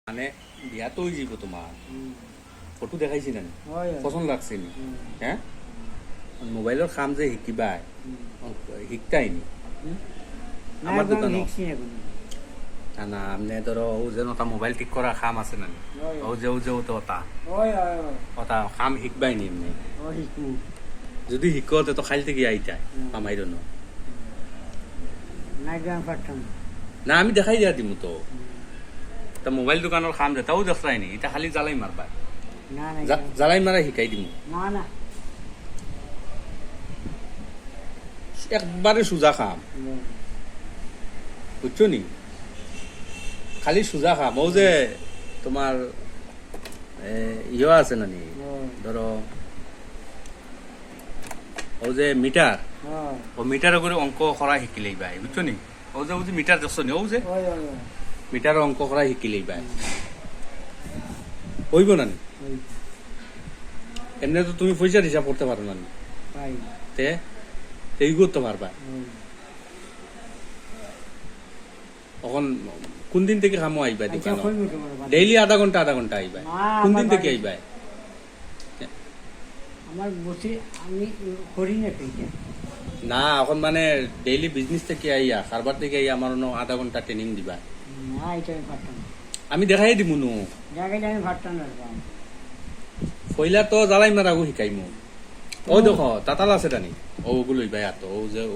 মানে বিয়া তো যাব তোমার ফটো দেখাইছি না পছন্দ লাগছে নি হ্যাঁ মোবাইলের কাম যে শিকিবা শিকতাই নি আমার দোকান না আমনে ধরো ও যে ওটা মোবাইল ঠিক করা কাম আছে না ও যে তো ওটা কাম শিকবাই নি এমনি যদি শিকো তো খালি থেকে আইতা আমাইর না আমি দেখাই দিয়া দিমু তো তা মোবাইল দোকানের কাম যে তাও দেখাই নি এটা খালি জ্বালাই মারবা জ্বালাই মারা শিকাই দিমু একবারে সোজা খাম বুঝছো নি খালি সোজা খাম ও যে তোমার ইয়ে আছে না নি ধরো ও যে মিটার ও মিটারে করে অঙ্ক করা শিকিলেই বাই বুঝছো নি ও যে মিটার দেখছো নি ও যে মিটারের অঙ্ক করা শিকিলেই বাই হইব না এমনি তো তুমি পয়সার হিসাব করতে পারো না তে এই করতে পারবা এখন কোন দিন থেকে খামো আইবা ডেইলি আধা ঘন্টা আইবা কোন দিন থেকে আইবা আমার বসে আমি করি না এখন মানে ডেইলি বিজনেস থেকে আইয়া কারবার থেকে আইয়া আমার আধা ঘন্টা ট্রেনিং দিবা না এটা আমি পারতাম আমি দেখাই দিমু নু আমি পারতাম না পয়লা তো জ্বালাই মারাগো শিকাইমু ও দেখো তাতাল আছে টানি ওগুলো লইবা এত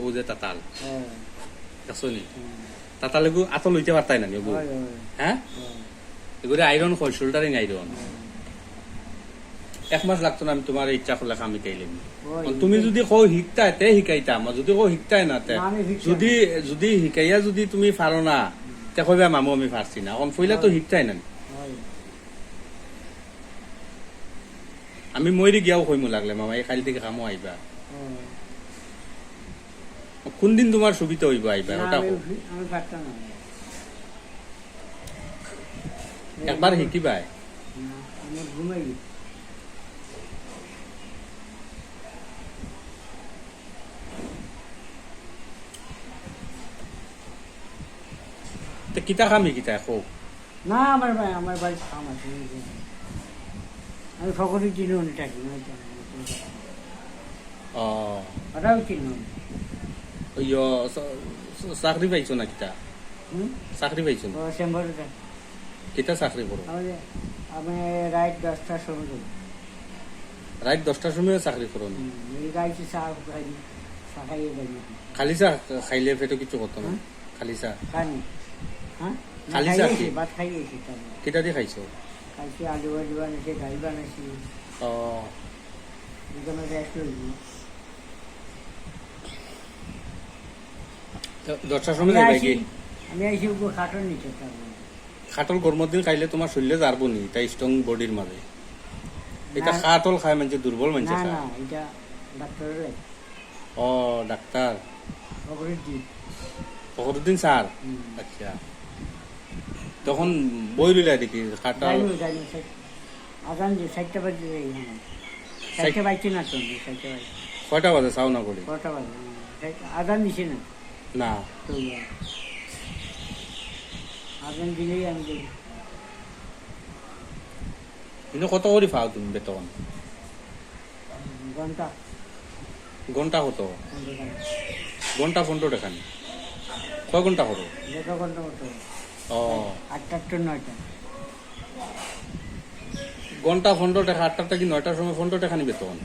ও যে তাতাল দেখছো নি তাতালেগু আতো লইতে পারতাই না ওগুলো হ্যাঁ এগুলো আইরন হয় শোল্ডারিং আইরন 1 মাস লাগতো না আমি তোমার ইচ্ছা করলে আমি শিকাইলাম তুমি যদি কো শিকতা তে শিকাইতাম যদি কো শিকতাই না তে যদি শিকাইয়া যদি তুমি পারো না তে কইবা মামু আমি পারছি না এখন পয়লা তো শিকতাই না আমি মইরি গিয়াও কইমু লাগলে মামা এই খালি থেকে কামো আইবা কোন দিন তোমার সুবিধা হইবা আইবা ওটা আমি পারতাম না একবার শিকিবা আমি ঘুমাই তো কিতা কাম শিকিতা কো না আমার বাড়ি কাম আছে আমি সকলে চিনি অনেকটা ওটাও চিনি চাকরি পাইছো না কিতা চাকরি পাইছো না কিতা চাকরি করো আমি রাত 10টার সময় করি রাত 10টার সময় চাকরি করো না খালি চা খাইলে পেটো কিছু করতো না খালি চা খালি চা ভাত খাই গেছি কিতা দিয়ে খাইছো খাইছি আলু ভাজি বানাইছি ডাল বানাইছি দশটার সময় যাইবা কি আমি আইছি খাটল নিচে খাটল গরমের দিন খাইলে তোমার শরীরে যারবো নি তাই স্ট্রং বডির মাঝে এটা খাটল খায় মানুষ দুর্বল মানুষ ও ডাক্তার ফখরুদ্দিন স্যার আচ্ছা তখন বই লইলা দেখি খাটাল কয়টা বাজে চাও না করি আজান দিছে না না আজান দিলেই আমি দেখি কিন্তু কত করে পাও তুমি বেতন ঘন্টা ঘন্টা কত ঘন্টা 15 টাকা কয় ঘন্টা করো ঘন্টা কত 8টা to 9টা ঘন্টা 15 টাকা 8টা থেকে 9টার সময় 15 টাকা নি বেতন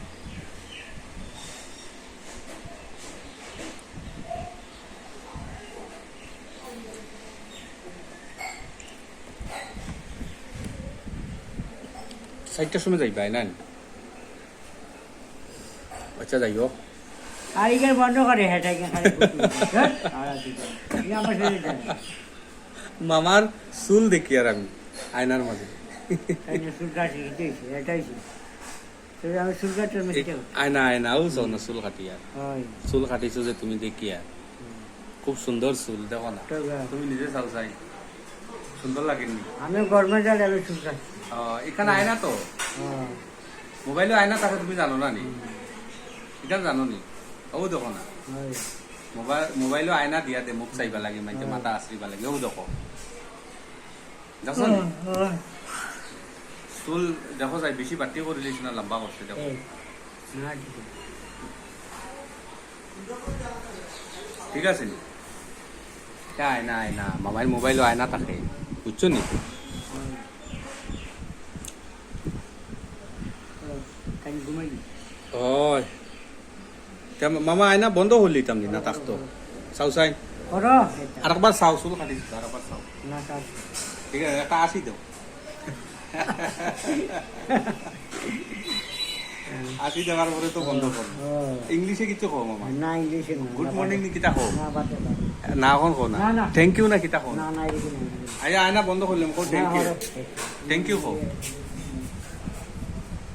সাইটটার সময় যাইবা না আচ্ছা যাইও কারিগর বন্ধ করে মামার চুল দেখি আর আমি আয়নার মাঝে আয়না ও চাও না চুল কাটি আর চুল কাটিছো যে তুমি দেখি আর খুব সুন্দর চুল দেখো না তুমি নিজে চাও চাই সুন্দর লাগেনি আমি গরমে যাই আমি চুল কাটি এখানে আয়না তো মোবাইলে আয়না থাকে তুমি জানো না নি এটা জানো নি ও দেখো না মোবাইলো আয়না দিয়া দে মুখ চাইবা লাগে মাইতে মাথা আশ্রিবা লাগে ও দেখো দেখছেন চুল দেখো যাই বেশি বাটি করে দিয়েছি না লম্বা করছে দেখো না ঠিক আছে। ঠিক আছে নি আয়না আয়না মামার মোবাইল আয়না থাকে বুঝছো নি কান ঘুমাই ওই মামা আয়না বন্ধ হলি তামনি না থাকতো চাও চাই করো আরেকবার চাও চুল কাটি দিতো আরেকবার চাও না কাজ ঠিক আছে একটা আসি দাও আসি দেওয়ার পরে তো বন্ধ করো ইংলিশে কিছু কো মামা না ইংলিশে না গুড মর্নিং নি কিতা কো না বাদে বাদে না এখন কো না না, না। থ্যাংক ইউ না কিতা কো না না এরকম আয়া আয়না বন্ধ করলাম কো থ্যাংক ইউ না থ্যাংক ইউ কো